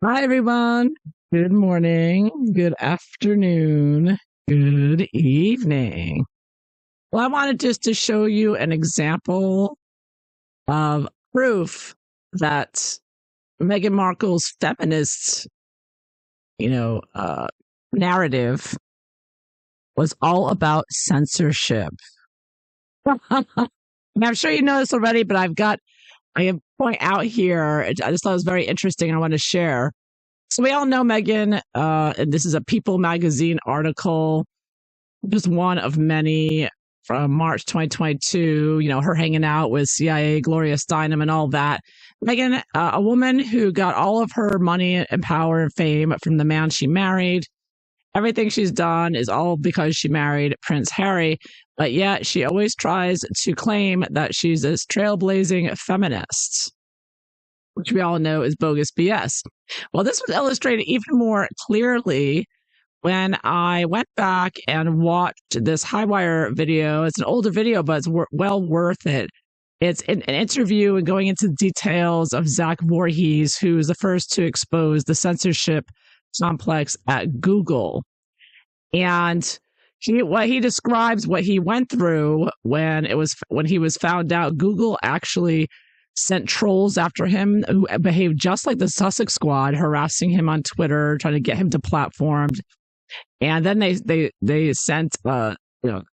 Hi, everyone. Good morning, good afternoon, good evening. Well, I wanted just to show you an example of proof that Meghan Markle's feminist, you know, uh, narrative was all about censorship. I'm sure you know this already, but I have point out here. I just thought it was very interesting. I want to share. So we all know Meghan, and this is a People magazine article, just one of many from March 2022, her hanging out with CIA, Gloria Steinem and all that. Meghan, a woman who got all of her money and power and fame from the man she married. Everything she's done is all because she married Prince Harry, but yet she always tries to claim that she's this trailblazing feminist, which we all know is bogus BS. Well, this was illustrated even more clearly when I went back and watched this Highwire video. It's an older video, but it's well worth it. It's an interview and going into details of Zach Voorhees, who is the first to expose the censorship complex at Google. And he describes what he went through when he was found out Google actually sent trolls after him who behaved just like the Sussex Squad, harassing him on Twitter, trying to get him deplatformed. And then they sent a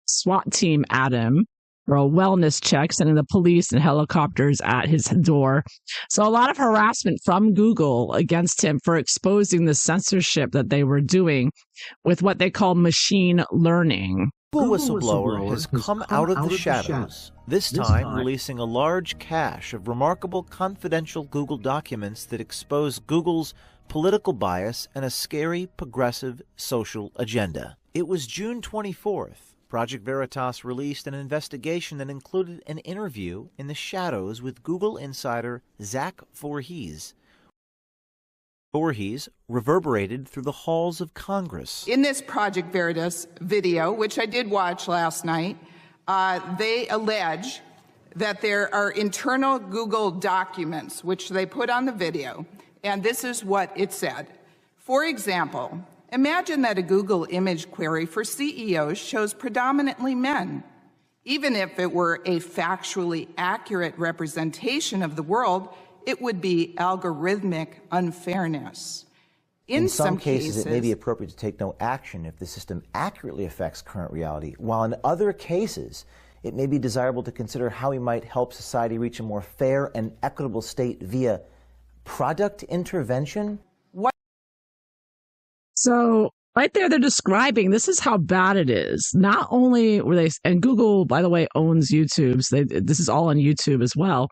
SWAT team at him for a wellness check, sending the police and helicopters at his door. So a lot of harassment from Google against him for exposing the censorship that they were doing with what they call machine learning. Google whistleblower has come out of the shadows, this time releasing a large cache of remarkable confidential Google documents that expose Google's political bias and a scary progressive social agenda. It was June 24th. Project Veritas released an investigation that included an interview in the shadows with Google insider Zach Voorhees. Voorhees reverberated through the halls of Congress. In this Project Veritas video, which I did watch last night, they allege that there are internal Google documents, which they put on the video, and this is what it said. For example, imagine that a Google image query for CEOs shows predominantly men. Even if it were a factually accurate representation of the world, it would be algorithmic unfairness. In some cases, it may be appropriate to take no action if the system accurately affects current reality, while in other cases, it may be desirable to consider how we might help society reach a more fair and equitable state via product intervention. So right there, they're describing this is how bad it is. Not only were they, and Google, by the way, owns YouTube. So this is all on YouTube as well.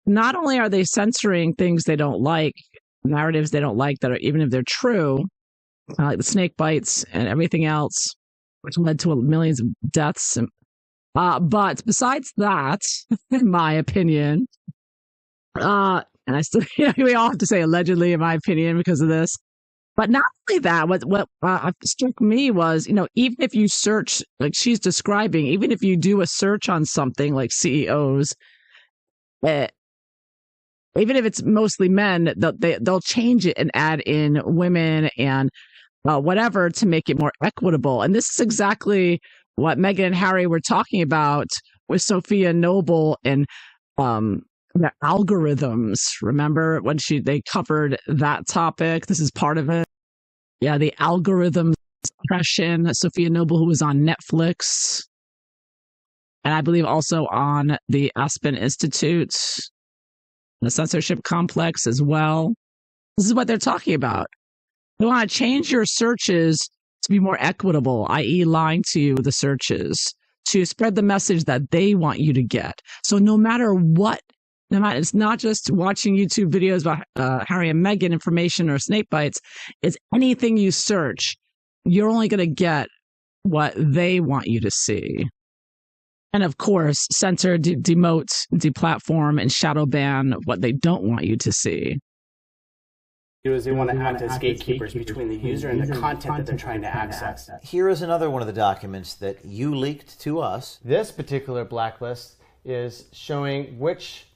Not only are they censoring things they don't like, narratives they don't like that are, even if they're true, like the snake bites and everything else, which led to millions of deaths. But besides that, in my opinion, and I still, we all have to say allegedly, in my opinion, because of this. But not only that, what struck me was, even if you search, like she's describing, even if you do a search on something like CEOs, even if it's mostly men, they'll change it and add in women and whatever to make it more equitable. And this is exactly what Meghan and Harry were talking about with Sophia Noble and the algorithms. Remember when they covered that topic? This is part of it. Yeah, the algorithm suppression. Sophia Noble, who was on Netflix, and I believe also on the Aspen Institute, the censorship complex as well. This is what they're talking about. They want to change your searches to be more equitable, i.e. lying to you with the searches, to spread the message that they want you to get. So no matter what, it's not just watching YouTube videos about Harry and Meghan information or snake bites. It's anything you search, you're only going to get what they want you to see. And of course, censor, demote, deplatform, and shadow ban what they don't want you to see. They want to act as gatekeepers between the user and the content that they're trying to access. Here is another one of the documents that you leaked to us. This particular blacklist is showing which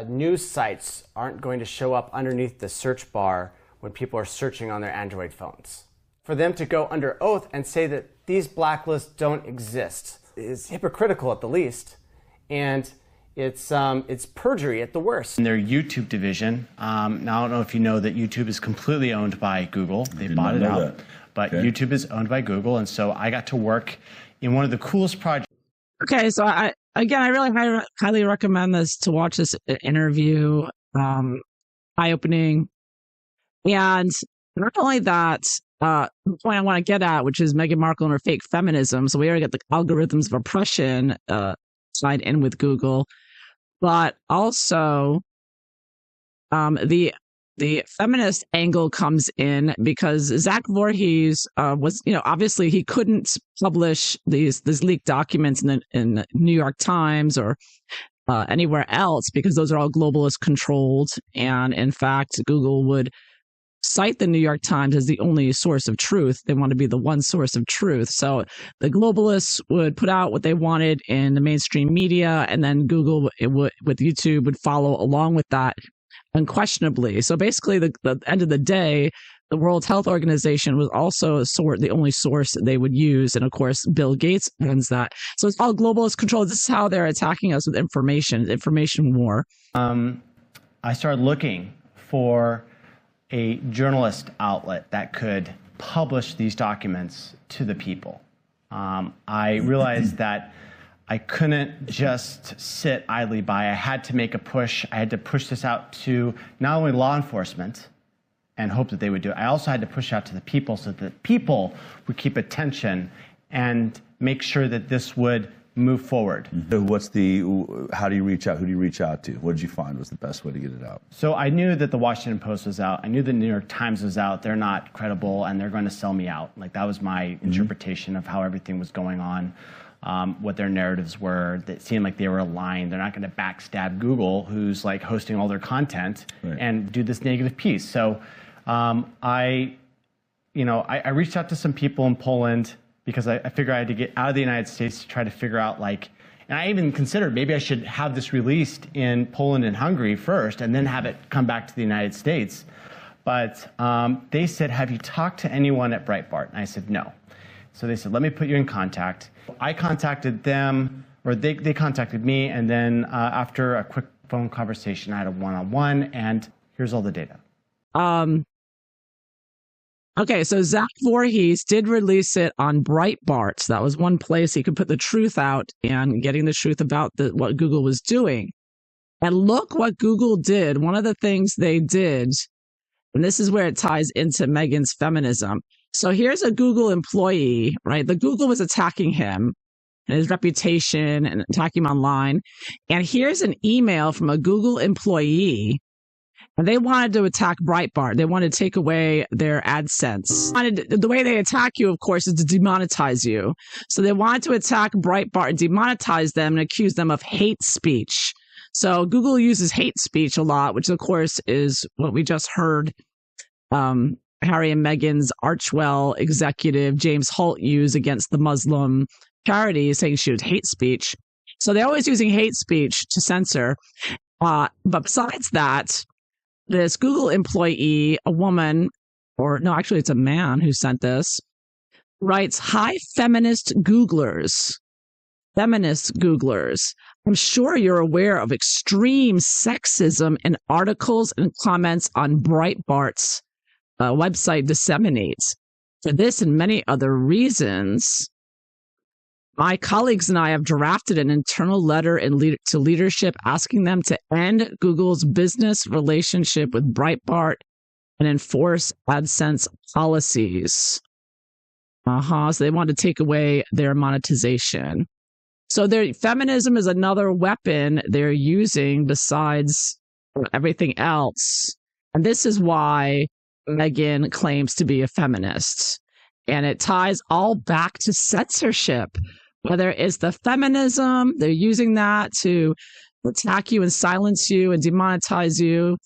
news sites aren't going to show up underneath the search bar when people are searching on their Android phones. For them to go under oath and say that these blacklists don't exist is hypocritical at the least, and it's perjury at the worst. In their YouTube division, now I don't know if you know that YouTube is completely owned by Google. They bought it out, but okay. YouTube is owned by Google, and so I got to work in one of the coolest projects. Okay, so I really highly recommend this to watch this interview. Eye-opening, and not only that. The point I want to get at, which is Meghan Markle and her fake feminism. So we already got the algorithms of oppression tied in with Google, but also the feminist angle comes in because Zach Voorhees was, obviously he couldn't publish these leaked documents in the New York Times or anywhere else because those are all globalist controlled, and in fact, Google would cite the New York Times as the only source of truth. They want to be the one source of truth. So the globalists would put out what they wanted in the mainstream media, and then Google with YouTube would follow along with that unquestionably. So basically, the end of the day, the World Health Organization was also the only source that they would use. And of course, Bill Gates owns that. So it's all globalist control. This is how they're attacking us with information war. I started looking for a journalist outlet that could publish these documents to the people. I realized that I couldn't just sit idly by. I had to make a push. I had to push this out to not only law enforcement and hope that they would do it. I also had to push out to the people so that the people would keep attention and make sure that this would move forward. How do you reach out? Who do you reach out to? What did you find was the best way to get it out? So I knew that the Washington Post was out. I knew the New York Times was out. They're not credible and they're going to sell me out. Like that was my interpretation of how everything was going on, what their narratives were. That seemed like they were aligned. They're not going to backstab Google, who's like hosting all their content, and do this negative piece. So I reached out to some people in Poland, because I figured I had to get out of the United States to try to figure out and I even considered maybe I should have this released in Poland and Hungary first and then have it come back to the United States. But they said, have you talked to anyone at Breitbart? And I said, no. So they said, let me put you in contact. I contacted them, or they contacted me, and then after a quick phone conversation, I had a one-on-one, and here's all the data. Okay, so Zach Voorhees did release it on Breitbart. So that was one place he could put the truth out and getting the truth about what Google was doing. And look what Google did. One of the things they did, and this is where it ties into Meghan's feminism. So here's a Google employee, right? The Google was attacking him and his reputation and attacking him online. And here's an email from a Google employee. And they wanted to attack Breitbart. They wanted to take away their AdSense. The way they attack you, of course, is to demonetize you. So they wanted to attack Breitbart and demonetize them and accuse them of hate speech. So Google uses hate speech a lot, which of course is what we just heard Harry and Meghan's Archwell executive James Holt use against the Muslim charity, saying she was hate speech. So they're always using hate speech to censor. But besides that, this Google employee, a woman, or no, actually it's a man who sent this, writes, "Hi, feminist Googlers. Feminist Googlers. I'm sure you're aware of extreme sexism in articles and comments on Breitbart's website disseminates. For this and many other reasons, my colleagues and I have drafted an internal letter to leadership asking them to end Google's business relationship with Breitbart and enforce AdSense policies." So they want to take away their monetization. So their feminism is another weapon they're using besides everything else. And this is why Meghan claims to be a feminist. And it ties all back to censorship. Whether it's the feminism, they're using that to attack you and silence you and demonetize you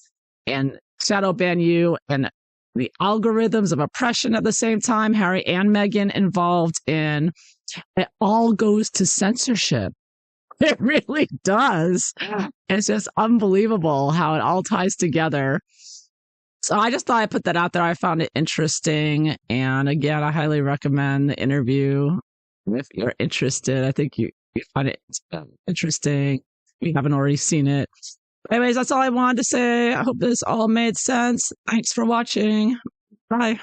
and shadow ban you, and the algorithms of oppression at the same time, Harry and Meghan involved in, it all goes to censorship. It really does. It's just unbelievable how it all ties together. So I just thought I'd put that out there. I found it interesting. And again, I highly recommend the interview if you're interested. I think you find it interesting if you haven't already seen it. Anyways, that's all I wanted to say. I hope this all made sense. Thanks for watching. Bye.